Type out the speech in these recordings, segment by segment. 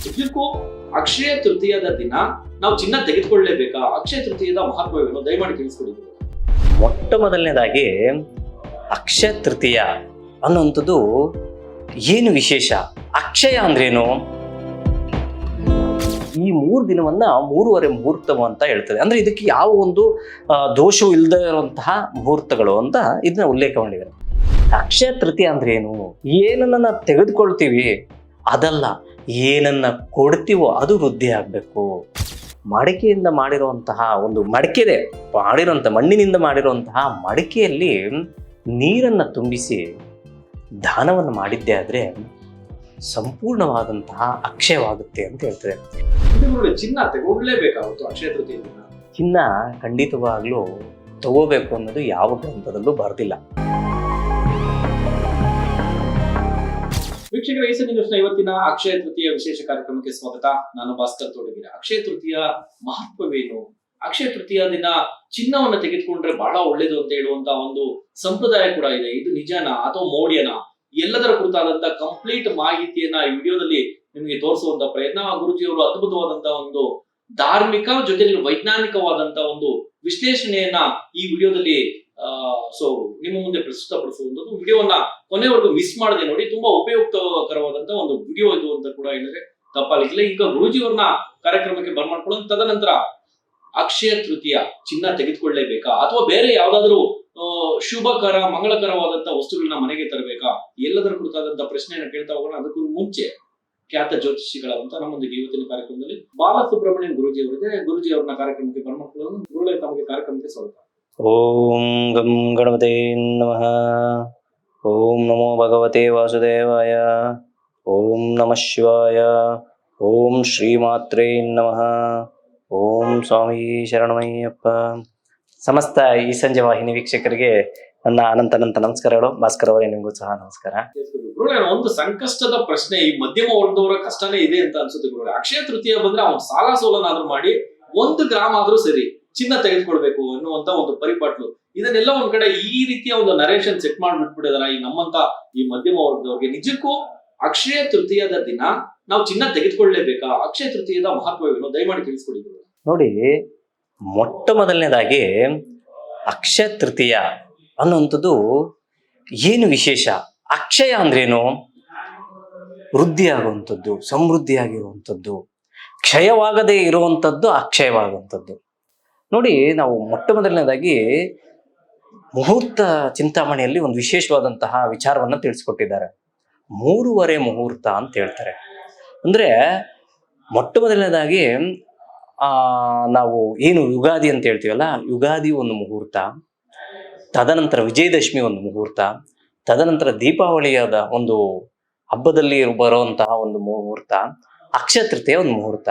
ನಿಜಕ್ಕೂ ಅಕ್ಷಯ ತೃತೀಯದ ದಿನ ನಾವು ಚಿನ್ನ ತೆಗೆದುಕೊಳ್ಳಲೇಬೇಕಾ? ಅಕ್ಷಯ ತೃತೀಯದ ಮಹತ್ವವೇನು? ದಯಮಾಡಿ ತಿಳಿಸ್ಕೊಡಿ. ಮೊಟ್ಟ ಮೊದಲನೇದಾಗಿ ಅಕ್ಷಯ ತೃತೀಯ ಅನ್ನುವಂಥದ್ದು ಏನು ವಿಶೇಷ? ಅಕ್ಷಯ ಅಂದ್ರೇನು? ಈ 3 ದಿನವನ್ನ 3.5 ಮುಹೂರ್ತವು ಅಂತ ಹೇಳ್ತದೆ. ಅಂದ್ರೆ ಇದಕ್ಕೆ ಯಾವ ಒಂದು ದೋಷವೂ ಇಲ್ಲದೆ ಇರುವಂತಹ ಮುಹೂರ್ತಗಳು ಅಂತ ಇದನ್ನ ಉಲ್ಲೇಖ ಮಾಡಿದ್ದಾರೆ. ಅಕ್ಷಯ ತೃತೀಯ ಅಂದ್ರೆ ಏನು? ಏನನ್ನ ತೆಗೆದುಕೊಳ್ತೀವಿ ಅದಲ್ಲ, ಏನನ್ನ ಕೊಡ್ತೀವೋ ಅದು ವೃದ್ಧಿ ಆಗ್ಬೇಕು. ಮಡಿಕೆಯಿಂದ ಮಾಡಿರುವಂತಹ ಒಂದು ಮಡಿಕೆದೆ ಮಾಡಿರುವಂಥ ಮಣ್ಣಿನಿಂದ ಮಾಡಿರುವಂತಹ ಮಡಿಕೆಯಲ್ಲಿ ನೀರನ್ನು ತುಂಬಿಸಿ ದಾನವನ್ನು ಮಾಡಿದ್ದೆ ಆದರೆ ಸಂಪೂರ್ಣವಾದಂತಹ ಅಕ್ಷಯವಾಗುತ್ತೆ ಅಂತ ಹೇಳ್ತದೆ. ಚಿನ್ನ ತಗೊಳ್ಳೇಬೇಕಾ ಅಕ್ಷಯ ತೃತೀಯ ದಿನ? ಚಿನ್ನ ಖಂಡಿತವಾಗ್ಲೂ ತಗೋಬೇಕು ಅನ್ನೋದು ಯಾವ ಗ್ರಂಥದಲ್ಲೂ ಬರೆದಿಲ್ಲ. ವೀಕ್ಷಕರ, ಈ ನ್ಯೂಸ್ನ ಇವತ್ತಿನ ಅಕ್ಷಯ ತೃತೀಯ ವಿಶೇಷ ಕಾರ್ಯಕ್ರಮಕ್ಕೆ ಸ್ವಾಗತ. ನಾನು ಭಾಸ್ಕರ್ ತೋಟಗಿರೆ. ಅಕ್ಷಯ ತೃತೀಯ ಮಹತ್ವವೇನು? ಅಕ್ಷಯ ತೃತೀಯ ದಿನ ಚಿನ್ನವನ್ನು ತೆಗೆದುಕೊಂಡ್ರೆ ಬಹಳ ಒಳ್ಳೇದು ಅಂತ ಹೇಳುವಂತ ಒಂದು ಸಂಪ್ರದಾಯ ಕೂಡ ಇದೆ. ಇದು ನಿಜನಾ ಅಥವಾ ಮೋಡಿಯನಾ? ಎಲ್ಲದರ ಕುರಿತಾದಂತ ಕಂಪ್ಲೀಟ್ ಮಾಹಿತಿಯನ್ನ ಈ ವಿಡಿಯೋದಲ್ಲಿ ನಿಮಗೆ ತೋರಿಸುವಂತ ಪ್ರಯತ್ನ. ಗುರುಜಿಯವರು ಅದ್ಭುತವಾದಂತಹ ಒಂದು ಧಾರ್ಮಿಕ ಜೊತೆಗೆ ವೈಜ್ಞಾನಿಕವಾದಂತಹ ಒಂದು ವಿಶ್ಲೇಷಣೆಯನ್ನ ಈ ವಿಡಿಯೋದಲ್ಲಿ ನಿಮ್ಮ ಮುಂದೆ ಪ್ರಸ್ತುತಪಡಿಸುವಂಥದ್ದು. ವಿಡಿಯೋವನ್ನ ಕೊನೆವರೆಗೂ ಮಿಸ್ ಮಾಡದೆ ನೋಡಿ. ತುಂಬಾ ಉಪಯುಕ್ತಕರವಾದಂತಹ ಒಂದು ವಿಡಿಯೋ ಇದು ಅಂತ ಕೂಡ ಹೇಳಿದ್ರೆ ತಪ್ಪಾಗಲಿಕ್ಕಿಲ್ಲ. ಈಗ ಗುರುಜಿಯವರನ್ನ ಕಾರ್ಯಕ್ರಮಕ್ಕೆ ಬರ್ಮಾಡ್ಕೊಳ್ಳೋದು. ತದನಂತರ ಅಕ್ಷಯ ತೃತೀಯ ಚಿನ್ನ ತೆಗೆದುಕೊಳ್ಳಲೇಬೇಕಾ ಅಥವಾ ಬೇರೆ ಯಾವ್ದಾದ್ರು ಶುಭಕರ ಮಂಗಳಕರವಾದಂತಹ ವಸ್ತುಗಳನ್ನ ಮನೆಗೆ ತರಬೇಕಾ? ಎಲ್ಲದರ ಕುರಿತಾದಂತಹ ಪ್ರಶ್ನೆಯನ್ನ ಕೇಳ್ತಾ ಹೋಗೋಣ. ಅದಕ್ಕೂ ಮುಂಚೆ ಖ್ಯಾತ ಜ್ಯೋತಿಷಿಗಳಂತ ನಮ್ಮೊಂದಿಗೆ ಇವತ್ತಿನ ಕಾರ್ಯಕ್ರಮದಲ್ಲಿ ಬಾಲಸುಬ್ರಹ್ಮಣ್ಯಂ ಗುರುಜಿ ಅವರಿದೆ. ಗುರುಜಿ ಅವ್ರನ್ನ ಕಾರ್ಯಕ್ರಮಕ್ಕೆ ಬರ್ಮಾಡ್ಕೊಳ್ಳೋದು. ಗುರುಗಳೇ, ತಮಗೆ ಕಾರ್ಯಕ್ರಮಕ್ಕೆ ಸ್ವಾಗತ. ಓಂ ಗಂ ಗಣಪತೆ ನಮಃ. ಓಂ ನಮೋ ಭಗವತೆ ವಾಸುದೇವಾಯ. ಓಂ ನಮಃ ಶಿವಾಯ. ಓಂ ಶ್ರೀಮಾತ್ರೇ ನಮಃ. ಓಂ ಸ್ವಾಮಿ ಶರಣಮಯ್ಯಪ್ಪ. ಸಮಸ್ತ ಈ ಸಂಜೆ ವಾಹಿನಿ ವೀಕ್ಷಕರಿಗೆ ನನ್ನ ಅನಂತ ನಮಸ್ಕಾರಗಳು. ಭಾಸ್ಕರ್ ಅವರೇ, ನಿಮಗೂ ಸಹ ನಮಸ್ಕಾರ. ಒಂದು ಸಂಕಷ್ಟದ ಪ್ರಶ್ನೆ, ಈ ಮಧ್ಯಮ ವರ್ಗದವರ ಕಷ್ಟನೇ ಇದೆ ಅಂತ ಅನ್ಸುತ್ತೆ ಗುರುಗಳೇ. ಅಕ್ಷಯ ತೃತೀಯ ಬಂದ್ರೆ ಅವ್ನು ಸಾಲ ಸೋಲನಾದ್ರೂ ಮಾಡಿ 1 ಗ್ರಾಮ್ ಆದ್ರೂ ಸರಿ ಚಿನ್ನ ತೆಗೆದುಕೊಳ್ಬೇಕು ಅನ್ನುವಂತ ಒಂದು ಪರಿಪಾಟ್ಲು. ಇದನ್ನೆಲ್ಲ ಒಂದ್ ಕಡೆ ಈ ರೀತಿಯ ಒಂದು ನರೇಷನ್ ಸೆಟ್ ಮಾಡ್ಬಿಟ್ಬಿಟ್ಟಿದಾರ ನಮ್ಮಂತ ಈ ಮಧ್ಯಮ ವರ್ಗದವ್ರಿಗೆ. ನಿಜಕ್ಕೂ ಅಕ್ಷಯ ತೃತೀಯದ ದಿನ ನಾವು ಚಿನ್ನ ತೆಗೆದುಕೊಳ್ಳಲೇಬೇಕಾ? ಅಕ್ಷಯ ತೃತೀಯದ ಮಹತ್ವವೇನು? ದಯಮಾಡಿ ತಿಳಿಸ್ಕೊಡಿ. ನೋಡಿ, ಮೊಟ್ಟ ಮೊದಲನೇದಾಗಿ ಅಕ್ಷಯ ತೃತೀಯ ಅನ್ನುವಂಥದ್ದು ಏನು ವಿಶೇಷ? ಅಕ್ಷಯ ಅಂದ್ರೇನು? ವೃದ್ಧಿಯಾಗುವಂಥದ್ದು, ಸಮೃದ್ಧಿಯಾಗಿರುವಂಥದ್ದು, ಕ್ಷಯವಾಗದೇ ಇರುವಂಥದ್ದು ಅಕ್ಷಯವಾಗುವಂಥದ್ದು. ನೋಡಿ, ನಾವು ಮೊಟ್ಟ ಮೊದಲನೇದಾಗಿ ಮುಹೂರ್ತ ಚಿಂತಾಮಣಿಯಲ್ಲಿ ಒಂದು ವಿಶೇಷವಾದಂತಹ ವಿಚಾರವನ್ನು ತಿಳಿಸ್ಕೊಟ್ಟಿದ್ದಾರೆ. 3.5 ಮುಹೂರ್ತ ಅಂತ ಹೇಳ್ತಾರೆ. ಅಂದ್ರೆ ಮೊಟ್ಟ ಮೊದಲನೇದಾಗಿ ನಾವು ಏನು ಯುಗಾದಿ ಅಂತ ಹೇಳ್ತೀವಲ್ಲ, ಯುಗಾದಿ ಒಂದು ಮುಹೂರ್ತ, ತದನಂತರ ವಿಜಯದಶಮಿ ಒಂದು ಮುಹೂರ್ತ, ತದನಂತರ ದೀಪಾವಳಿಯಾದ ಒಂದು ಹಬ್ಬದಲ್ಲಿ ಬರುವಂತಹ ಒಂದು ಮುಹೂರ್ತ, ಅಕ್ಷಯ ತೃತೀಯ ಒಂದು ಮುಹೂರ್ತ.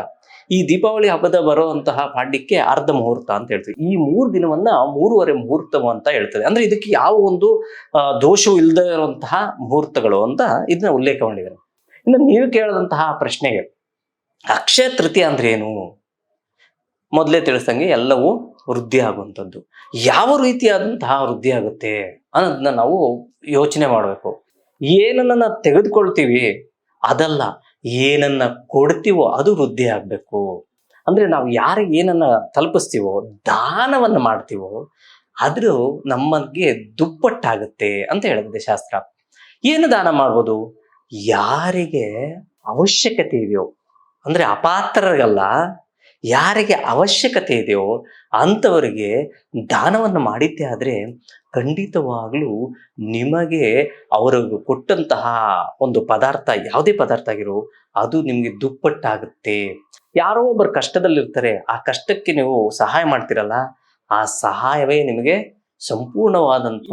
ಈ ದೀಪಾವಳಿ ಹಬ್ಬದ ಬರುವಂತಹ ಪಾಡ್ಯಕ್ಕೆ ಅರ್ಧ ಮುಹೂರ್ತ ಅಂತ ಹೇಳ್ತೀವಿ. ಈ 3 ದಿನವನ್ನ 3.5 ಮುಹೂರ್ತವು ಅಂತ ಹೇಳ್ತದೆ. ಅಂದ್ರೆ ಇದಕ್ಕೆ ಯಾವ ಒಂದು ದೋಷವೂ ಇಲ್ಲದೆ ಇರುವಂತಹ ಮುಹೂರ್ತಗಳು ಅಂತ ಇದನ್ನ ಉಲ್ಲೇಖ ಮಾಡಿದ್ದಾರೆ. ಇನ್ನು ನೀವು ಕೇಳಿದಂತಹ ಪ್ರಶ್ನೆಗೆ ಅಕ್ಷಯ ತೃತೀಯ ಅಂದ್ರೆ ಏನು? ಮೊದಲೇ ತಿಳಿಸ್ದಂಗೆ ಎಲ್ಲವೂ ವೃದ್ಧಿ ಆಗುವಂಥದ್ದು. ಯಾವ ರೀತಿಯಾದಂತಹ ವೃದ್ಧಿ ಆಗುತ್ತೆ ಅನ್ನೋದನ್ನ ನಾವು ಯೋಚನೆ ಮಾಡಬೇಕು. ಏನನ್ನ ತೆಗೆದುಕೊಳ್ತೀವಿ ಅದಲ್ಲ, ಏನನ್ನ ಕೊಡ್ತೀವೋ ಅದು ವೃದ್ಧಿ ಆಗ್ಬೇಕು. ಅಂದ್ರೆ ನಾವು ಯಾರಿಗೆ ಏನನ್ನ ತಲುಪಿಸ್ತೀವೋ, ದಾನವನ್ನ ಮಾಡ್ತೀವೋ, ಆದ್ರೂ ನಮಗೆ ದುಪ್ಪಟ್ಟಾಗುತ್ತೆ ಅಂತ ಹೇಳಿದೆ ಶಾಸ್ತ್ರ. ಏನು ದಾನ ಮಾಡ್ಬೋದು? ಯಾರಿಗೆ ಅವಶ್ಯಕತೆ ಇದೆಯೋ, ಅಂದ್ರೆ ಅಪಾತ್ರರಿಗಲ್ಲ, ಯಾರಿಗೆ ಅವಶ್ಯಕತೆ ಇದೆಯೋ ಅಂಥವರಿಗೆ ದಾನವನ್ನು ಮಾಡಿದ್ದೆ ಆದರೆ ಖಂಡಿತವಾಗ್ಲೂ ನಿಮಗೆ ಅವರು ಕೊಟ್ಟಂತಹ ಒಂದು ಪದಾರ್ಥ, ಯಾವುದೇ ಪದಾರ್ಥ ಆಗಿರೋ ಅದು ನಿಮಗೆ ದುಪ್ಪಟ್ಟಾಗುತ್ತೆ. ಯಾರೋ ಒಬ್ಬರು ಕಷ್ಟದಲ್ಲಿರ್ತಾರೆ, ಆ ಕಷ್ಟಕ್ಕೆ ನೀವು ಸಹಾಯ ಮಾಡ್ತಿರಲ್ಲ, ಆ ಸಹಾಯವೇ ನಿಮಗೆ ಸಂಪೂರ್ಣವಾದಂತ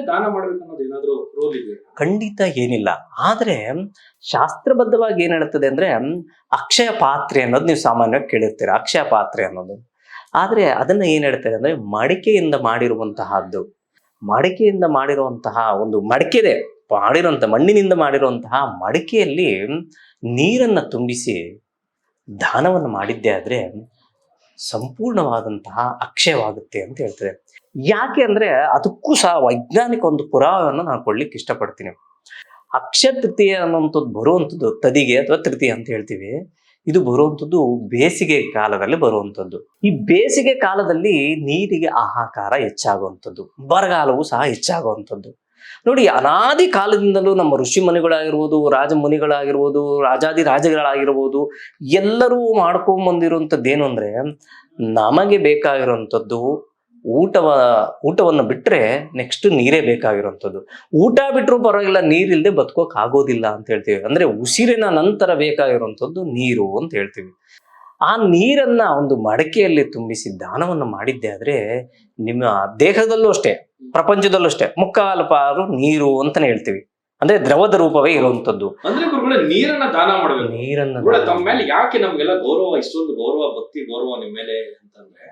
ದಾನ ಮಾಡಬೇಕು ಏನಾದ್ರೂ ರೂಲ್ ಇದೆ? ಖಂಡಿತ ಏನಿಲ್ಲ. ಆದ್ರೆ ಶಾಸ್ತ್ರಬದ್ಧವಾಗಿ ಏನ್ ಹೇಳ್ತದೆ ಅಂದ್ರೆ ಅಕ್ಷಯ ಪಾತ್ರೆ ಅನ್ನೋದು ನೀವು ಸಾಮಾನ್ಯವಾಗಿ ಕೇಳಿರ್ತೀರ, ಅಕ್ಷಯ ಪಾತ್ರೆ ಅನ್ನೋದು. ಆದ್ರೆ ಅದನ್ನ ಏನ್ ಹೇಳ್ತಾರೆ ಅಂದ್ರೆ ಮಡಿಕೆಯಿಂದ ಮಾಡಿರುವಂತಹದ್ದು, ಮಡಿಕೆಯಿಂದ ಮಾಡಿರುವಂತಹ ಒಂದು ಮಡಿಕೆದೆ ಮಾಡಿರುವಂತ ಮಣ್ಣಿನಿಂದ ಮಾಡಿರುವಂತಹ ಮಡಿಕೆಯಲ್ಲಿ ನೀರನ್ನ ತುಂಬಿಸಿ ದಾನವನ್ನು ಮಾಡಿದ್ದೆ ಆದ್ರೆ ಸಂಪೂರ್ಣವಾದಂತಹ ಅಕ್ಷಯವಾಗುತ್ತೆ ಅಂತ ಹೇಳ್ತದೆ. ಯಾಕೆ ಅಂದ್ರೆ ಅದಕ್ಕೂ ಸಹ ವೈಜ್ಞಾನಿಕ ಒಂದು ಪುರಾವೆಯನ್ನು ನಾನು ಕೊಡ್ಲಿಕ್ಕೆ ಇಷ್ಟಪಡ್ತೀನಿ. ಅಕ್ಷಯ ತೃತೀಯ ಅನ್ನುವಂಥದ್ದು ಬರುವಂಥದ್ದು ತದಿಗೆ ಅಥವಾ ತೃತೀಯ ಅಂತ ಹೇಳ್ತೀವಿ. ಇದು ಬರುವಂಥದ್ದು ಬೇಸಿಗೆ ಕಾಲದಲ್ಲಿ ಬರುವಂಥದ್ದು. ಈ ಬೇಸಿಗೆ ಕಾಲದಲ್ಲಿ ನೀರಿಗೆ ಹಾಹಾಕಾರ ಹೆಚ್ಚಾಗುವಂಥದ್ದು, ಬರಗಾಲವು ಸಹ ಹೆಚ್ಚಾಗುವಂಥದ್ದು. ನೋಡಿ, ಅನಾದಿ ಕಾಲದಿಂದಲೂ ನಮ್ಮ ಋಷಿ ಮುನಿಗಳಾಗಿರ್ಬೋದು, ರಾಜ ಮುನಿಗಳಾಗಿರ್ಬೋದು, ರಾಜಾದಿ ರಾಜಗಳಾಗಿರ್ಬೋದು, ಎಲ್ಲರೂ ಮಾಡ್ಕೊಂಡ್ ಏನು ಅಂದ್ರೆ, ನಮಗೆ ಬೇಕಾಗಿರುವಂಥದ್ದು ಊಟವನ್ನು ಬಿಟ್ರೆ ನೆಕ್ಸ್ಟ್ ನೀರೇ ಬೇಕಾಗಿರುವಂಥದ್ದು. ಊಟ ಬಿಟ್ಟರು ಪರವಾಗಿಲ್ಲ, ನೀರಿಲ್ಲದೆ ಬದುಕೋಕ್ ಆಗೋದಿಲ್ಲ ಅಂತ ಹೇಳ್ತೀವಿ. ಅಂದ್ರೆ ಉಸಿರಿನ ನಂತರ ಬೇಕಾಗಿರುವಂಥದ್ದು ನೀರು ಅಂತ ಹೇಳ್ತೀವಿ. ಆ ನೀರನ್ನ ಒಂದು ಮಡಕೆಯಲ್ಲಿ ತುಂಬಿಸಿ ದಾನವನ್ನು ಮಾಡಿದ್ದೆ ಆದ್ರೆ ನಿಮ್ಮ ದೇಹದಲ್ಲೂ ಅಷ್ಟೇ, ಪ್ರಪಂಚದಲ್ಲೂ ಅಷ್ಟೇ, ಮುಕ್ಕಾಲು ಪಾಲು ನೀರು ಅಂತಾನೆ ಹೇಳ್ತೀವಿ. ಅಂದ್ರೆ ದ್ರವದ ರೂಪವೇ ಇರುವಂತದ್ದು. ಅಂದ್ರೆ ಗುರುಗಳೇ, ನೀರನ್ನ ದಾನ ಮಾಡ್ಬೇಕು. ನೀರನ್ನ ತಮ್ಮ ಮೇಲೆ ಯಾಕೆ ನಮ್ಗೆಲ್ಲ ಗೌರವ, ಇಷ್ಟೊಂದು ಗೌರವ, ಭಕ್ತಿ ಗೌರವ ನಿಮ್ ಮೇಲೆ ಅಂತಂದ್ರೆ,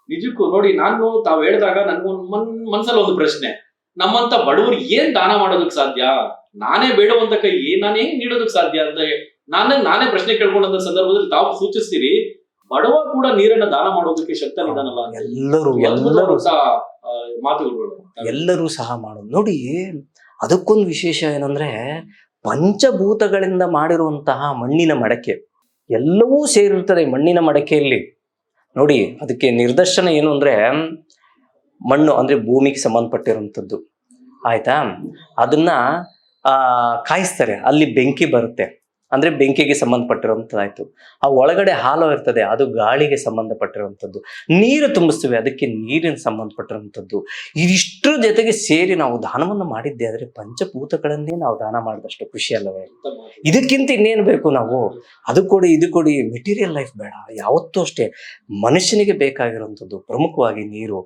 ನಿಜಕ್ಕೂ ನೋಡಿ, ನಾನು ತಾವ್ ಹೇಳಿದಾಗ ನನ್ಗೊಂದ್ ಮನ್ಸಲ್ಲಿ ಒಂದು ಪ್ರಶ್ನೆ, ನಮ್ಮಂತ ಬಡವರಿಗೆ ಏನ್ ದಾನ ಮಾಡೋದಕ್ ಸಾಧ್ಯ? ನಾನೇ ಬೇಡವಂತ ಕೈ ನಾನು ಹೆಂಗ್ ನೀಡೋದಕ್ ಸಾಧ್ಯ ಅಂತ ನಾನೇ ಪ್ರಶ್ನೆ ಕೇಳ್ಕೊಂಡಂತ ಸಂದರ್ಭದಲ್ಲಿ ತಾವು ಸೂಚಿಸ್ತೀರಿ, ಬಡವ ಕೂಡ ನೀರನ್ನ ದಾನ ಮಾಡೋದಕ್ಕೆ ಶಕ್ತನಿದಾನಲ್ಲ. ಎಲ್ಲರೂ ಮಾತುಗಳು ಎಲ್ಲರೂ ಸಹ ಮಾಡೋದು. ನೋಡಿ, ಅದಕ್ಕೊಂದು ವಿಶೇಷ ಏನಂದ್ರೆ, ಪಂಚಭೂತಗಳಿಂದ ಮಾಡಿರುವಂತಹ ಮಣ್ಣಿನ ಮಡಕೆ ಎಲ್ಲವೂ ಸೇರಿರ್ತದೆ ಮಣ್ಣಿನ ಮಡಕೆಯಲ್ಲಿ. ನೋಡಿ, ಅದಕ್ಕೆ ನಿದರ್ಶನ ಏನು ಅಂದ್ರೆ, ಮಣ್ಣು ಅಂದ್ರೆ ಭೂಮಿಗೆ ಸಂಬಂಧಪಟ್ಟಿರುವಂಥದ್ದು, ಆಯ್ತಾ? ಅದನ್ನ ಕಾಯಿಸ್ತಾರೆ, ಅಲ್ಲಿ ಬೆಂಕಿ ಬರುತ್ತೆ, ಅಂದ್ರೆ ಬೆಂಕಿಗೆ ಸಂಬಂಧಪಟ್ಟಿರುವಂಥದ್ದಾಯ್ತು. ಆ ಒಳಗಡೆ ಹಾಲು ಇರ್ತದೆ, ಅದು ಗಾಳಿಗೆ ಸಂಬಂಧಪಟ್ಟಿರುವಂಥದ್ದು. ನೀರು ತುಂಬಿಸ್ತೀವಿ, ಅದಕ್ಕೆ ನೀರಿನ ಸಂಬಂಧಪಟ್ಟಿರುವಂಥದ್ದು. ಇದಿಷ್ಟರ ಜೊತೆಗೆ ಸೇರಿ ನಾವು ದಾನವನ್ನು ಮಾಡಿದ್ದೆ ಆದ್ರೆ ಪಂಚಭೂತಗಳನ್ನೇ ನಾವು ದಾನ ಮಾಡಿದಷ್ಟು ಖುಷಿ ಅಲ್ಲವೇ? ಇದಕ್ಕಿಂತ ಇನ್ನೇನು ಬೇಕು ನಾವು? ಅದು ಕೊಡಿ, ಇದು ಕೊಡಿ, ಮೆಟೀರಿಯಲ್ ಲೈಫ್ ಬೇಡ. ಯಾವತ್ತೂ ಅಷ್ಟೇ ಮನುಷ್ಯನಿಗೆ ಬೇಕಾಗಿರುವಂಥದ್ದು ಪ್ರಮುಖವಾಗಿ ನೀರು.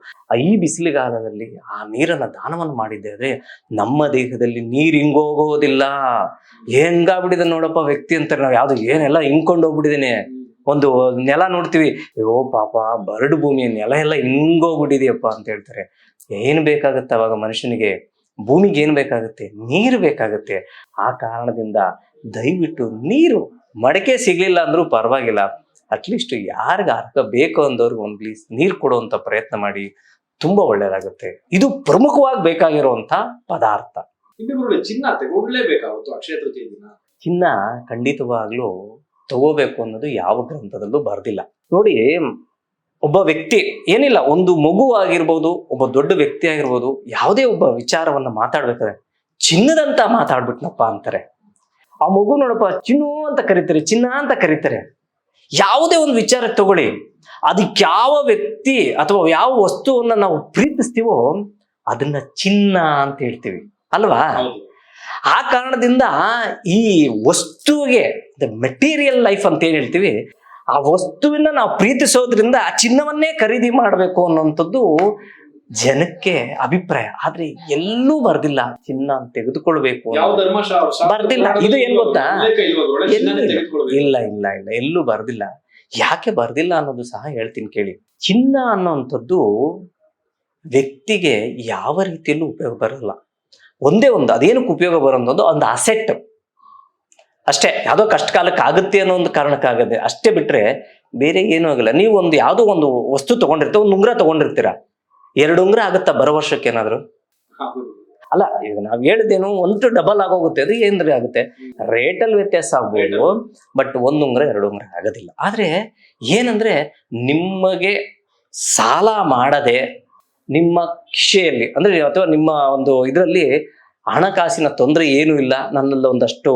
ಈ ಬಿಸಿಲುಗಾಲದಲ್ಲಿ ಆ ನೀರನ್ನ ದಾನವನ್ನು ಮಾಡಿದ್ದೆ ಆದ್ರೆ ನಮ್ಮ ದೇಹದಲ್ಲಿ ನೀರು ಹಿಂಗೋಗೋದಿಲ್ಲ. ಹೆಂಗಾಗ್ಬಿಟ್ಟಿದೆ ನೋಡಪ್ಪ ವ್ಯಕ್ತಿ ಅಂತಾರೆ, ನಾವು ಯಾವ್ದು ಏನೆಲ್ಲ ಹಿಂಕೊಂಡು ಹೋಗ್ಬಿಟ್ಟಿದ್ದೇನೆ. ಒಂದು ನೆಲ ನೋಡ್ತೀವಿ, ಅಯ್ಯೋ ಪಾಪ ಬರಡು ಭೂಮಿ, ನೆಲ ಎಲ್ಲ ಹಿಂಗೋಗ್ಬಿಟ್ಟಿದೆಯಪ್ಪ ಅಂತ ಹೇಳ್ತಾರೆ. ಏನ್ ಬೇಕಾಗತ್ತೆ ಅವಾಗ ಮನುಷ್ಯನಿಗೆ? ಭೂಮಿಗೆ ಏನ್ ಬೇಕಾಗುತ್ತೆ? ನೀರು ಬೇಕಾಗುತ್ತೆ. ಆ ಕಾರಣದಿಂದ ದಯವಿಟ್ಟು ನೀರು, ಮಡಕೆ ಸಿಗ್ಲಿಲ್ಲ ಅಂದ್ರೂ ಪರವಾಗಿಲ್ಲ, ಅಟ್ಲೀಸ್ಟ್ ಯಾರಿಗ ಅರ್ಥ ಬೇಕು ಅಂದವ್ರಿಗೆ ಒಂದು ಗ್ಲೀಸ್ ನೀರು ಕೊಡುವಂತ ಪ್ರಯತ್ನ ಮಾಡಿ, ತುಂಬಾ ಒಳ್ಳೇದಾಗುತ್ತೆ. ಇದು ಪ್ರಮುಖವಾಗಿ ಬೇಕಾಗಿರುವಂತ ಪದಾರ್ಥ. ಇನ್ನು ಚಿನ್ನ ತಗೊಳ್ಳೇಬೇಕಾಗುತ್ತೆ ಅಕ್ಷಯ ತೃತೀಯ ದಿನ. ಚಿನ್ನ ಖಂಡಿತವಾಗ್ಲೂ ತಗೋಬೇಕು ಅನ್ನೋದು ಯಾವ ಗ್ರಂಥದಲ್ಲೂ ಬರ್ದಿಲ್ಲ. ನೋಡಿ, ಒಬ್ಬ ವ್ಯಕ್ತಿ ಏನಿಲ್ಲ, ಒಂದು ಮಗು ಆಗಿರ್ಬೋದು, ಒಬ್ಬ ದೊಡ್ಡ ವ್ಯಕ್ತಿ ಆಗಿರ್ಬೋದು, ಯಾವುದೇ ಒಬ್ಬ ವಿಚಾರವನ್ನ ಮಾತಾಡ್ಬೇಕಾದ್ರೆ ಚಿನ್ನದಂತ ಮಾತಾಡ್ಬಿಟ್ನಪ್ಪ ಅಂತಾರೆ. ಆ ಮಗು ನೋಡಪ್ಪ ಚಿನ್ನು ಅಂತ ಕರೀತಾರೆ, ಚಿನ್ನ ಅಂತ ಕರೀತಾರೆ. ಯಾವುದೇ ಒಂದು ವಿಚಾರ ತಗೊಳ್ಳಿ, ಅದಕ್ಕೆ ಯಾವ ವ್ಯಕ್ತಿ ಅಥವಾ ಯಾವ ವಸ್ತುವನ್ನ ನಾವು ಪ್ರೀತಿಸ್ತೀವೋ ಅದನ್ನ ಚಿನ್ನ ಅಂತ ಹೇಳ್ತೀವಿ ಅಲ್ವಾ? ಆ ಕಾರಣದಿಂದ ಈ ವಸ್ತುವಿಗೆ ಮೆಟೀರಿಯಲ್ ಲೈಫ್ ಅಂತ ಏನ್ ಹೇಳ್ತೀವಿ, ಆ ವಸ್ತುವಿನ ನಾವು ಪ್ರೀತಿಸೋದ್ರಿಂದ ಆ ಚಿನ್ನವನ್ನೇ ಖರೀದಿ ಮಾಡಬೇಕು ಅನ್ನೋಂಥದ್ದು ಜನಕ್ಕೆ ಅಭಿಪ್ರಾಯ. ಆದ್ರೆ ಎಲ್ಲೂ ಬರ್ದಿಲ್ಲ ಚಿನ್ನ ತೆಗೆದುಕೊಳ್ಬೇಕು, ಬರ್ದಿಲ್ಲ. ಇದು ಏನ್ ಗೊತ್ತಾ? ಇಲ್ಲ ಇಲ್ಲ ಇಲ್ಲ, ಎಲ್ಲೂ ಬರ್ದಿಲ್ಲ. ಯಾಕೆ ಬರ್ದಿಲ್ಲ ಅನ್ನೋದು ಸಹ ಹೇಳ್ತೀನಿ ಕೇಳಿ. ಚಿನ್ನ ಅನ್ನೋಂಥದ್ದು ವ್ಯಕ್ತಿಗೆ ಯಾವ ರೀತಿಯಲ್ಲೂ ಉಪಯೋಗ ಬರಲ್ಲ. ಒಂದೇ ಒಂದು ಅದೇನಕ್ಕೆ ಉಪಯೋಗ ಬರೋದು, ಒಂದು ಅಸೆಟ್ ಅಷ್ಟೇ. ಯಾವುದೋ ಕಷ್ಟ ಕಾಲಕ್ಕೆ ಆಗುತ್ತೆ ಅನ್ನೋ ಒಂದು ಕಾರಣಕ್ಕಾಗದೆ ಅಷ್ಟೇ, ಬಿಟ್ರೆ ಬೇರೆ ಏನೂ ಆಗಲ್ಲ. ನೀವು ಒಂದು ಯಾವುದೋ ಒಂದು ವಸ್ತು ತಗೊಂಡಿರ್ತೀರ, ಒಂದು ಉಂಗುರ ತಗೊಂಡಿರ್ತೀರ, 2 ಉಂಗುರ ಆಗುತ್ತಾ ಬರೋ ವರ್ಷಕ್ಕೆ ಏನಾದ್ರು? ಅಲ್ಲ, ಈಗ ನಾವ್ ಹೇಳಿದೇನು, ಒಂದು ಡಬಲ್ ಆಗೋಗುತ್ತೆ, ಅದು ಏನ್ರಿ ಆಗುತ್ತೆ, ರೇಟಲ್ಲಿ ವ್ಯತ್ಯಾಸ ಆಗ್ಬೋದು, ಬಟ್ 1 ಉಂಗುರ 2 ಉಂಗುರ ಆಗೋದಿಲ್ಲ. ಆದ್ರೆ ಏನಂದ್ರೆ, ನಿಮಗೆ ಸಾಲ ಮಾಡದೆ ನಿಮ್ಮ ಕಿಶೆಯಲ್ಲಿ ಅಂದ್ರೆ ಅಥವಾ ನಿಮ್ಮ ಒಂದು ಇದರಲ್ಲಿ ಹಣಕಾಸಿನ ತೊಂದರೆ ಏನೂ ಇಲ್ಲ, ನನ್ನಲ್ಲಿ ಒಂದಷ್ಟು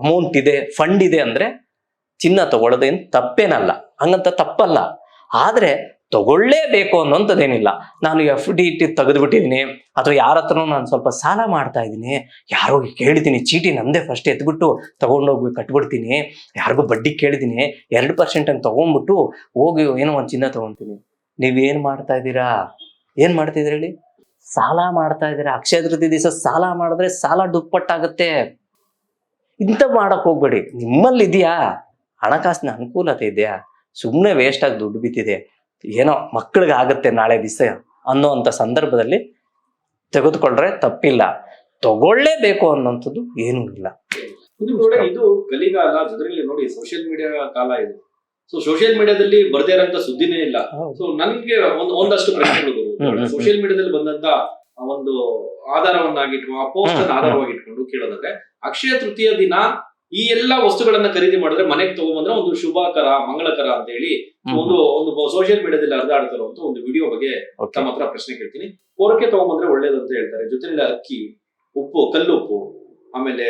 ಅಮೌಂಟ್ ಇದೆ, ಫಂಡ್ ಇದೆ ಅಂದ್ರೆ ಚಿನ್ನ ತಗೊಳ್ಳೋದೇನು ತಪ್ಪೇನಲ್ಲ, ಹಂಗಂತ ತಪ್ಪಲ್ಲ. ಆದ್ರೆ ತಗೊಳ್ಳೇಬೇಕು ಅನ್ನೋಂಥದ್ದೇನಿಲ್ಲ. ನಾನು FD ತೆಗೆದುಬಿಟ್ಟಿದ್ದೀನಿ, ಅಥವಾ ಯಾರ ಹತ್ರನೂ ನಾನು ಸ್ವಲ್ಪ ಸಾಲ ಮಾಡ್ತಾ ಇದ್ದೀನಿ, ಯಾರೋ ಕೇಳಿದ್ದೀನಿ, ಚೀಟಿ ನಂದೇ ಫಸ್ಟ್ ಎತ್ಬಿಟ್ಟು ತಗೊಂಡೋಗಿ ಕಟ್ಬಿಡ್ತೀನಿ, ಯಾರಿಗೂ ಬಡ್ಡಿ ಕೇಳಿದ್ದೀನಿ 2% ಅಂತ ತಗೊಂಡ್ಬಿಟ್ಟು ಹೋಗಿ ಏನೋ ಒಂದು ಚಿನ್ನ ತಗೊಂತೀನಿ. ನೀವೇನ್ ಮಾಡ್ತಾ ಇದ್ದೀರಾ? ಏನ್ ಮಾಡ್ತಿದ್ರಿ ಹೇಳಿ? ಸಾಲ ಮಾಡ್ತಾ ಇದ್ದೀರಾ. ಅಕ್ಷಯ ತೃತೀಯ ದಿವಸ ಸಾಲ ಮಾಡಿದ್ರೆ ಸಾಲ ದುಪ್ಪಟ್ಟಾಗತ್ತೆ. ಇಂಥ ಮಾಡಕ್ ಹೋಗ್ಬೇಡಿ. ನಿಮ್ಮಲ್ಲಿ ಇದೆಯಾ ಹಣಕಾಸಿನ ಅನುಕೂಲತೆ ಇದೆಯಾ? ಸುಮ್ಮನೆ ವೇಸ್ಟ್ ಆಗಿ ದುಡ್ಡು ಬಿದ್ದಿದೆ, ಏನೋ ಮಕ್ಕಳಿಗೆ ಆಗತ್ತೆ ನಾಳೆ ದಿವಸ ಅನ್ನೋ ಅಂತ ಸಂದರ್ಭದಲ್ಲಿ ತೆಗೆದುಕೊಂಡ್ರೆ ತಪ್ಪಿಲ್ಲ. ತಗೊಳ್ಳೇಬೇಕು ಅನ್ನೋಂಥದ್ದು ಏನೂ ಇಲ್ಲ. ಇದು ಕಲಿಗಾಲ, ಜೊತೆಲಿ ನೋಡಿ ಸೋಷಿಯಲ್ ಮೀಡಿಯಾ ಕಾಲ ಇದು. ಸೊ ಸೋಷಿಯಲ್ ಮೀಡಿಯಾದಲ್ಲಿ ಬರ್ದೇ ಇರೋಂತ ಸುದ್ದಿನೇ ಇಲ್ಲ. ಸೊ ನನ್ಗೆ ಒಂದಷ್ಟು ಪ್ರಶ್ನೆಗಳು ಸೋಷಿಯಲ್ ಮೀಡಿಯಾದಲ್ಲಿ ಬಂದಂತ ಒಂದು ಆಧಾರವನ್ನಾಗಿಟ್ಟು, ಆ ಪೋಸ್ಟ್ ಅನ್ನು ಆಧಾರವಾಗಿ ಇಟ್ಕೊಂಡು ಕೇಳೋದಾದ್ರೆ, ಅಕ್ಷಯ ತೃತೀಯ ದಿನ ಈ ಎಲ್ಲಾ ವಸ್ತುಗಳನ್ನ ಖರೀದಿ ಮಾಡಿದ್ರೆ ಮನೆಗೆ ತಗೊಂಡ್ಬಂದ್ರೆ ಒಂದು ಶುಭಕರ ಮಂಗಳಕರ ಅಂತ ಹೇಳಿ ಒಂದು ಸೋಷಿಯಲ್ ಮೀಡಿಯಾದಲ್ಲಿ ಹರಿದಾಡ್ತಿರುವಂತ ಒಂದು ವಿಡಿಯೋ ಬಗ್ಗೆ ತಮ್ಮ ಹತ್ರ ಪ್ರಶ್ನೆ ಕೇಳ್ತೀನಿ. ಪೊರಕೆ ತಗೊಂಡ್ಬಂದ್ರೆ ಒಳ್ಳೇದು ಅಂತ ಹೇಳ್ತಾರೆ. ಜೊತೆಲಿ ಅಕ್ಕಿ, ಉಪ್ಪು, ಕಲ್ಲುಪ್ಪು, ಆಮೇಲೆ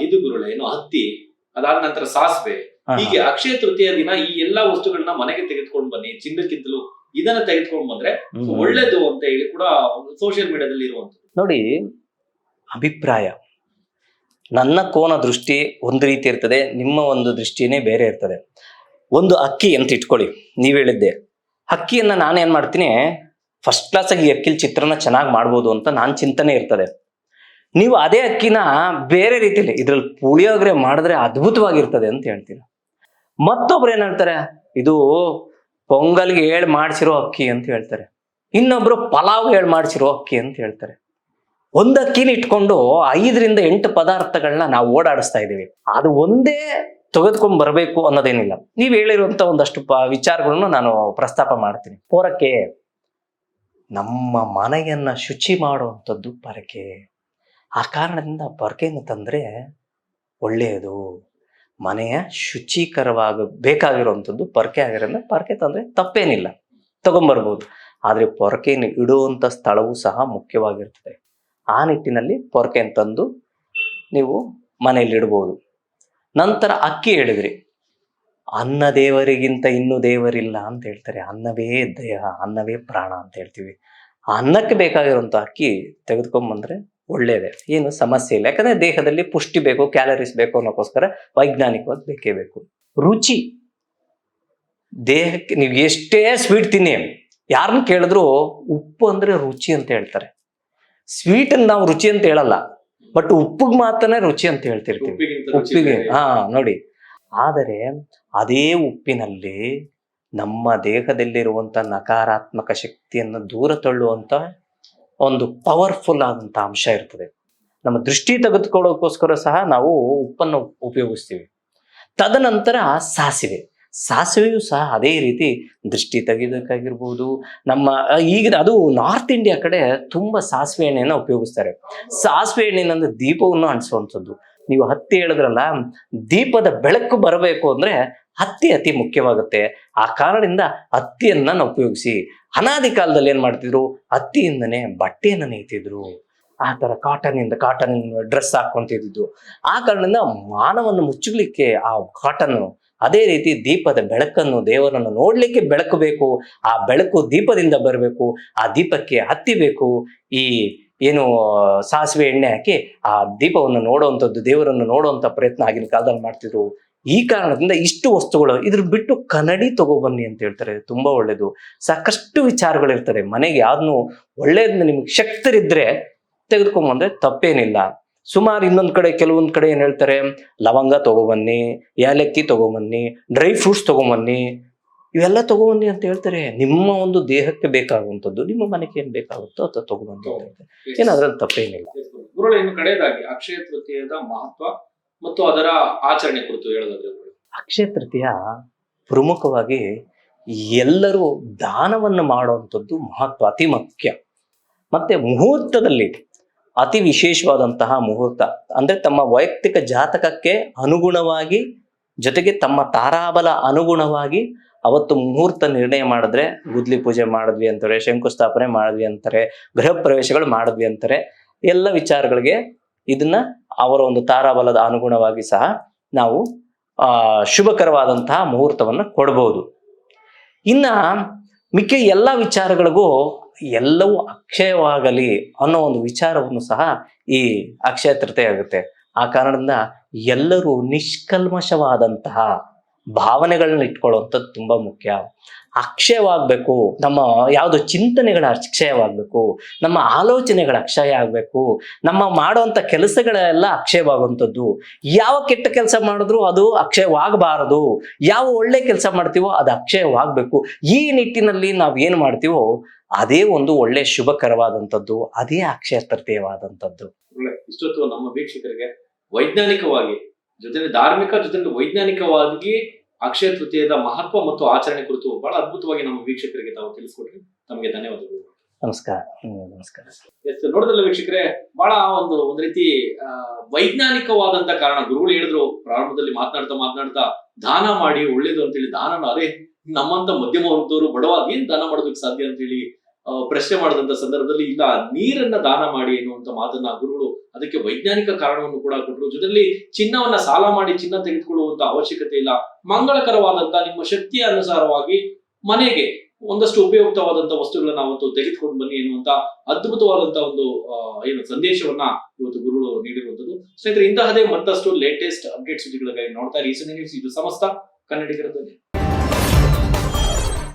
ಇದು ಗುರುಳೆ ಏನು ಹತ್ತಿ, ಅದಾದ ನಂತರ ಸಾಸಿವೆ, ಹೀಗೆ ಅಕ್ಷಯ ತೃತೀಯ ದಿನ ಈ ಎಲ್ಲಾ ವಸ್ತುಗಳನ್ನ ಮನೆಗೆ ತೆಗೆದುಕೊಂಡು ಬನ್ನಿ, ಚಿನ್ನಕ್ಕಿಂತಲೂ ಇದನ್ನ ತೆಗೆದುಕೊಂಡು ಬಂದ್ರೆ ಒಳ್ಳೇದು ಅಂತ ಹೇಳಿ ಕೂಡ ಸೋಷಿಯಲ್ ಮೀಡಿಯಾದಲ್ಲಿ ಇರುವಂತದ್ದು. ನೋಡಿ, ಅಭಿಪ್ರಾಯ, ನನ್ನ ಕೋನ ದೃಷ್ಟಿ ಒಂದು ರೀತಿ ಇರ್ತದೆ, ನಿಮ್ಮ ಒಂದು ದೃಷ್ಟಿನೇ ಬೇರೆ ಇರ್ತದೆ. ಒಂದು ಅಕ್ಕಿ ಅಂತ ಇಟ್ಕೊಳ್ಳಿ, ನೀವ್ ಹೇಳಿದ್ದೆ ಅಕ್ಕಿಯನ್ನ ನಾನೇನ್ ಮಾಡ್ತೀನಿ, ಫಸ್ಟ್ ಕ್ಲಾಸ್ ಆಗಿ ಅಕ್ಕಿಲ್ ಚಿತ್ರನ ಚೆನ್ನಾಗಿ ಮಾಡ್ಬೋದು ಅಂತ ನಾನ್ ಚಿಂತನೆ ಇರ್ತದೆ. ನೀವು ಅದೇ ಅಕ್ಕಿನ ಬೇರೆ ರೀತಿಯಲ್ಲಿ ಇದ್ರಲ್ಲಿ ಪುಳಿಯೋಗರೆ ಮಾಡಿದ್ರೆ ಅದ್ಭುತವಾಗಿರ್ತದೆ ಅಂತ ಹೇಳ್ತೀನಿ. ಮತ್ತೊಬ್ರು ಏನ್ ಹೇಳ್ತಾರೆ, ಇದು ಪೊಂಗಲ್ಗೆ ಮಾಡ್ಸಿರೋ ಅಕ್ಕಿ ಅಂತ ಹೇಳ್ತಾರೆ. ಇನ್ನೊಬ್ರು ಪಲಾವ್ ಮಾಡ್ಸಿರೋ ಅಕ್ಕಿ ಅಂತ ಹೇಳ್ತಾರೆ. ಒಂದ್ ಅಕ್ಕಿನ ಇಟ್ಕೊಂಡು 5ರಿಂದ 8 ಪದಾರ್ಥಗಳನ್ನ ನಾವು ಓಡಾಡಿಸ್ತಾ ಇದೀವಿ. ಅದು ಒಂದೇ ತೆಗೆದುಕೊಂಡ್ ಬರ್ಬೇಕು ಅನ್ನೋದೇನಿಲ್ಲ. ನೀವ್ ಹೇಳಿರುವಂತ ಒಂದಷ್ಟು ವಿಚಾರಗಳನ್ನು ನಾನು ಪ್ರಸ್ತಾಪ ಮಾಡ್ತೀನಿ. ಪೊರಕೆ, ನಮ್ಮ ಮನೆಯನ್ನ ಶುಚಿ ಮಾಡುವಂಥದ್ದು ಪೊರಕೆ. ಆ ಕಾರಣದಿಂದ ಪೊರಕೆಯನ್ನು ತಂದ್ರೆ ಒಳ್ಳೆಯದು. ಮನೆಯ ಬೇಕಾಗಿರುವಂಥದ್ದು ಪೊರಕೆ ಆಗಿರೋದ್ರಿಂದ ಪೊರಕೆ ತಂದ್ರೆ ತಪ್ಪೇನಿಲ್ಲ, ತಗೊಂಡ್ಬರ್ಬೋದು. ಆದ್ರೆ ಪೊರಕೆಯನ್ನು ಇಡುವಂತ ಸ್ಥಳವೂ ಸಹ ಮುಖ್ಯವಾಗಿರ್ತದೆ. ಆ ನಿಟ್ಟಿನಲ್ಲಿ ಪೊರಕೆಯನ್ನು ತಂದು ನೀವು ಮನೆಯಲ್ಲಿ ಇಡ್ಬೋದು. ನಂತರ ಅಕ್ಕಿ ಹೇಳಿದ್ರಿ, ಅನ್ನ ದೇವರಿಗಿಂತ ಇನ್ನೂ ದೇವರಿಲ್ಲ ಅಂತ ಹೇಳ್ತಾರೆ. ಅನ್ನವೇ ದೇಹ, ಅನ್ನವೇ ಪ್ರಾಣ ಅಂತ ಹೇಳ್ತೀವಿ. ಆ ಅನ್ನಕ್ಕೆ ಬೇಕಾಗಿರುವಂತ ಅಕ್ಕಿ ತೆಗೆದುಕೊಂಡ್ಬಂದ್ರೆ ಒಳ್ಳೇದೇ, ಏನು ಸಮಸ್ಯೆ ಇಲ್ಲ. ಯಾಕಂದ್ರೆ ದೇಹದಲ್ಲಿ ಪುಷ್ಟಿ ಬೇಕು, ಕ್ಯಾಲರೀಸ್ ಬೇಕು ಅನ್ನೋಕ್ಕೋಸ್ಕರ ವೈಜ್ಞಾನಿಕವಾಗಿ ಬೇಕೇ ಬೇಕು. ರುಚಿ, ದೇಹಕ್ಕೆ ನೀವು ಎಷ್ಟೇ ಸ್ವೀಟ್ ತಿನ್ನಿ, ಯಾರನ್ನ ಕೇಳಿದ್ರು ಉಪ್ಪು ಅಂದ್ರೆ ರುಚಿ ಅಂತ ಹೇಳ್ತಾರೆ. ಸ್ವೀಟ್ ನಾವು ರುಚಿ ಅಂತ ಹೇಳಲ್ಲ, ಬಟ್ ಉಪ್ಪಿಗೆ ಮಾತ್ರನೇ ರುಚಿ ಅಂತ ಹೇಳ್ತಿರ್ತೀವಿ. ಉಪ್ಪಿಗೆ ನೋಡಿ, ಆದರೆ ಅದೇ ಉಪ್ಪಿನಲ್ಲಿ ನಮ್ಮ ದೇಹದಲ್ಲಿರುವಂತ ನಕಾರಾತ್ಮಕ ಶಕ್ತಿಯನ್ನು ದೂರ ತಳ್ಳುವಂತ ಒಂದು ಪವರ್ಫುಲ್ ಆದಂತ ಅಂಶ ಇರ್ತದೆ. ನಮ್ಮ ದೃಷ್ಟಿ ತೆಗೆದುಕೊಳ್ಳೋಕೋಸ್ಕರ ಸಹ ನಾವು ಉಪ್ಪನ್ನು ಉಪಯೋಗಿಸ್ತೀವಿ. ತದನಂತರ ಸಾಸಿವೆಯು ಸಹ ಅದೇ ರೀತಿ ದೃಷ್ಟಿ ತೆಗೆಯೋದಕ್ಕಾಗಿರ್ಬೋದು. ನಮ್ಮ ಈಗ ಅದು ನಾರ್ತ್ ಇಂಡಿಯಾ ಕಡೆ ತುಂಬಾ ಸಾಸಿವೆ ಎಣ್ಣೆಯನ್ನು ಉಪಯೋಗಿಸ್ತಾರೆ. ಸಾಸಿವೆ ಎಣ್ಣೆಯಿಂದ ದೀಪವನ್ನು ಅಂಟಿಸುವಂಥದ್ದು. ನೀವು ಹತ್ತಿ ಹೇಳಿದ್ರಲ್ಲ, ದೀಪದ ಬೆಳಕು ಬರಬೇಕು ಅಂದ್ರೆ ಹತ್ತಿ ಅತಿ ಮುಖ್ಯವಾಗುತ್ತೆ. ಆ ಕಾರಣದಿಂದ ಹತ್ತಿಯನ್ನ ನಾವು ಉಪಯೋಗಿಸಿ. ಅನಾದಿ ಕಾಲದಲ್ಲಿ ಏನ್ ಮಾಡ್ತಿದ್ರು, ಹತ್ತಿಯಿಂದನೇ ಬಟ್ಟೆಯನ್ನು ನೇಯ್ತಿದ್ರು. ಆ ತರ ಕಾಟನ್ ಡ್ರೆಸ್ ಹಾಕೊಂತಿದ್ದು. ಆ ಕಾರಣದಿಂದ ಮಾನವನ್ನು ಮುಚ್ಚಲಿಕ್ಕೆ ಆ ಕಾಟನ್, ಅದೇ ರೀತಿ ದೀಪದ ಬೆಳಕನ್ನು, ದೇವರನ್ನು ನೋಡ್ಲಿಕ್ಕೆ ಬೆಳಕು ಬೇಕು. ಆ ಬೆಳಕು ದೀಪದಿಂದ ಬರಬೇಕು. ಆ ದೀಪಕ್ಕೆ ಹತ್ತಿ ಬೇಕು. ಈ ಏನು ಸಾಸಿವೆ ಎಣ್ಣೆ ಹಾಕಿ ಆ ದೀಪವನ್ನು ನೋಡುವಂಥದ್ದು, ದೇವರನ್ನು ನೋಡುವಂತ ಪ್ರಯತ್ನ ಆಗಿನ ಕಾಲದಲ್ಲಿ ಮಾಡ್ತಿದ್ರು. ಈ ಕಾರಣದಿಂದ ಇಷ್ಟು ವಸ್ತುಗಳು. ಇದ್ರ ಬಿಟ್ಟು ಕನ್ನಡಿ ತಗೊಬನ್ನಿ ಅಂತ ಹೇಳ್ತಾರೆ, ತುಂಬಾ ಒಳ್ಳೇದು. ಸಾಕಷ್ಟು ವಿಚಾರಗಳಿರ್ತದೆ. ಮನೆಗೆ ಯಾವ್ದನ್ನು ಒಳ್ಳೇದನ್ನ ನಿಮ್ಗೆ ಶಕ್ತರಿದ್ರೆ ತೆಗೆದುಕೊಂಡ್ಬಂದ್ರೆ ತಪ್ಪೇನಿಲ್ಲ. ಸುಮಾರು ಕೆಲವೊಂದ್ ಕಡೆ ಏನ್ ಹೇಳ್ತಾರೆ, ಲವಂಗ ತಗೊಬನ್ನಿ, ಏಲಕ್ಕಿ ತಗೊಬನ್ನಿ, ಡ್ರೈ ಫ್ರೂಟ್ಸ್ ತಗೊಬನ್ನಿ, ಇವೆಲ್ಲ ತಗೊಬನ್ನಿ ಅಂತ ಹೇಳ್ತಾರೆ. ನಿಮ್ಮ ಒಂದು ದೇಹಕ್ಕೆ ಬೇಕಾಗುವಂಥದ್ದು, ನಿಮ್ಮ ಮನೆಗೆ ಏನ್ ಬೇಕಾಗುತ್ತೋ ಅದು ತಗೊಬಂದು ಏನಾದ್ರಲ್ಲಿ ತಪ್ಪೇನಿಲ್ಲ. ಗುರುಗಳು, ಇನ್ನು ಕಡೆಯದಾಗಿ ಅಕ್ಷಯ ತೃತೀಯದ ಮಹತ್ವ ಮತ್ತು ಅದರ ಆಚರಣೆ ಕುರಿತು ಹೇಳೋದಾದ್ರೆ, ಅಕ್ಷಯ ತೃತೀಯ ಪ್ರಮುಖವಾಗಿ ಎಲ್ಲರೂ ದಾನವನ್ನು ಮಾಡುವಂಥದ್ದು ಮಹತ್ವ ಅತಿ ಮುಖ್ಯ. ಮತ್ತೆ ಮುಹೂರ್ತದಲ್ಲಿ ಅತಿ ವಿಶೇಷವಾದಂತಹ ಮುಹೂರ್ತ ಅಂದ್ರೆ ತಮ್ಮ ವೈಯಕ್ತಿಕ ಜಾತಕಕ್ಕೆ ಅನುಗುಣವಾಗಿ, ಜೊತೆಗೆ ತಮ್ಮ ತಾರಾಬಲ ಅನುಗುಣವಾಗಿ ಅವತ್ತು ಮುಹೂರ್ತ ನಿರ್ಣಯ ಮಾಡಿದ್ರೆ, ಗುದ್ಲಿ ಪೂಜೆ ಮಾಡಿದ್ವಿ ಅಂತಾರೆ, ಶಂಕುಸ್ಥಾಪನೆ ಮಾಡಿದ್ವಿ ಅಂತಾರೆ, ಗೃಹ ಪ್ರವೇಶಗಳು ಮಾಡಿದ್ವಿ ಅಂತಾರೆ. ಎಲ್ಲ ವಿಚಾರಗಳಿಗೆ ಇದನ್ನ ಅವರ ಒಂದು ತಾರಾಬಲದ ಅನುಗುಣವಾಗಿ ಸಹ ನಾವು ಶುಭಕರವಾದಂತಹ ಮುಹೂರ್ತವನ್ನು ಕೊಡಬಹುದು. ಇನ್ನ ಮಿಕ್ಕ ಎಲ್ಲ ವಿಚಾರಗಳಿಗೂ ಎಲ್ಲವೂ ಅಕ್ಷಯವಾಗಲಿ ಅನ್ನೋ ಒಂದು ವಿಚಾರವನ್ನು ಸಹ ಈ ಅಕ್ಷಯ ತೃತೀಯ ಆಗುತ್ತೆ. ಆ ಕಾರಣದಿಂದ ಎಲ್ಲರೂ ನಿಷ್ಕಲ್ಮಶವಾದಂತಹ ಭಾವನೆಗಳನ್ನ ಇಟ್ಕೊಳ್ಳುವಂಥದ್ದು ತುಂಬಾ ಮುಖ್ಯ. ಅಕ್ಷಯವಾಗಬೇಕು, ನಮ್ಮ ಯಾವುದು ಚಿಂತನೆಗಳ ಅಕ್ಷಯವಾಗಬೇಕು, ನಮ್ಮ ಆಲೋಚನೆಗಳ ಅಕ್ಷಯ ಆಗಬೇಕು, ನಮ್ಮ ಮಾಡುವಂಥ ಕೆಲಸಗಳೆಲ್ಲ ಅಕ್ಷಯವಾಗುವಂಥದ್ದು. ಯಾವ ಕೆಟ್ಟ ಕೆಲಸ ಮಾಡಿದ್ರು ಅದು ಅಕ್ಷಯವಾಗಬಾರದು, ಯಾವ ಒಳ್ಳೆ ಕೆಲಸ ಮಾಡ್ತೀವೋ ಅದು ಅಕ್ಷಯವಾಗಬೇಕು. ಈ ನಿಟ್ಟಿನಲ್ಲಿ ನಾವು ಏನು ಮಾಡ್ತೀವೋ ಅದೇ ಒಂದು ಒಳ್ಳೆ ಶುಭಕರವಾದಂಥದ್ದು, ಅದೇ ಅಕ್ಷಯ ತೃತೀಯವಾದಂಥದ್ದು. ಇಷ್ಟೊತ್ತು ನಮ್ಮ ವೀಕ್ಷಕರಿಗೆ ವೈಜ್ಞಾನಿಕವಾಗಿ, ಜೊತೆಗೆ ಧಾರ್ಮಿಕ, ಜೊತೆಗೆ ವೈಜ್ಞಾನಿಕವಾಗಿ ಅಕ್ಷಯ ತೃತೀಯದ ಮಹತ್ವ ಮತ್ತು ಆಚರಣೆ ಕುರಿತು ಬಹಳ ಅದ್ಭುತವಾಗಿ ನಮ್ಮ ವೀಕ್ಷಕರಿಗೆ ತಾವು ತಿಳಿಸ್ಕೊಟ್ರಿ. ತಮಗೆ ಧನ್ಯವಾದಗಳು. ನಮಸ್ಕಾರ. ನಮಸ್ಕಾರ. ಎಸ್, ನೋಡಿದ್ರಲ್ಲ ವೀಕ್ಷಕರೇ, ಬಹಳ ಒಂದ್ ರೀತಿ ವೈಜ್ಞಾನಿಕವಾದಂತ ಕಾರಣ. ಗುರುಗಳು ಹೇಳಿದ್ರು ಪ್ರಾರಂಭದಲ್ಲಿ ಮಾತನಾಡ್ತಾ ದಾನ ಮಾಡಿ ಒಳ್ಳೇದು ಅಂತೇಳಿ. ದಾನನ ಅರೆ ನಮ್ಮಂತ ಮಧ್ಯಮ ವರ್ಗದವರು ಬಡವ ಏನ್ ದಾನ ಮಾಡೋದಕ್ಕೆ ಸಾಧ್ಯ ಅಂತೇಳಿ ಪ್ರಶ್ನೆ ಮಾಡಿದಂತ ಸಂದರ್ಭದಲ್ಲಿ ಇಲ್ಲ, ನೀರನ್ನ ದಾನ ಮಾಡಿ ಎನ್ನುವಂತ ಮಾತನ್ನ ಗುರುಗಳು ಅದಕ್ಕೆ ವೈಜ್ಞಾನಿಕ ಕಾರಣವನ್ನು ಕೂಡ ಕೊಟ್ಟರು. ಜೊತೆಲಿ ಚಿನ್ನವನ್ನ ಸಾಲ ಮಾಡಿ ಚಿನ್ನ ತೆಗೆದುಕೊಳ್ಳುವಂತ ಅವಶ್ಯಕತೆ ಇಲ್ಲ. ಮಂಗಳಕರವಾದಂತ ನಿಮ್ಮ ಶಕ್ತಿಯ ಅನುಸಾರವಾಗಿ ಮನೆಗೆ ಒಂದಷ್ಟು ಉಪಯುಕ್ತವಾದಂತ ವಸ್ತುಗಳನ್ನ ಅವತ್ತು ತೆಗೆದುಕೊಂಡು ಬನ್ನಿ ಎನ್ನುವಂತ ಅದ್ಭುತವಾದಂತ ಒಂದು ಸಂದೇಶವನ್ನ ಇವತ್ತು ಗುರುಗಳು ನೀಡಿರುವಂತದ್ದು. ಸ್ನೇಹಿತರೆ, ಇಂತಹದೇ ಮತ್ತಷ್ಟು ಲೇಟೆಸ್ಟ್ ಅಪ್ಡೇಟ್ ಸುದ್ದಿಗಳಿಗಾಗಿ ನೋಡ್ತಾ ಇರಿ. ಇದು ಸಮಸ್ತ ಕನ್ನಡಿಗರ ಧ್ವನಿ.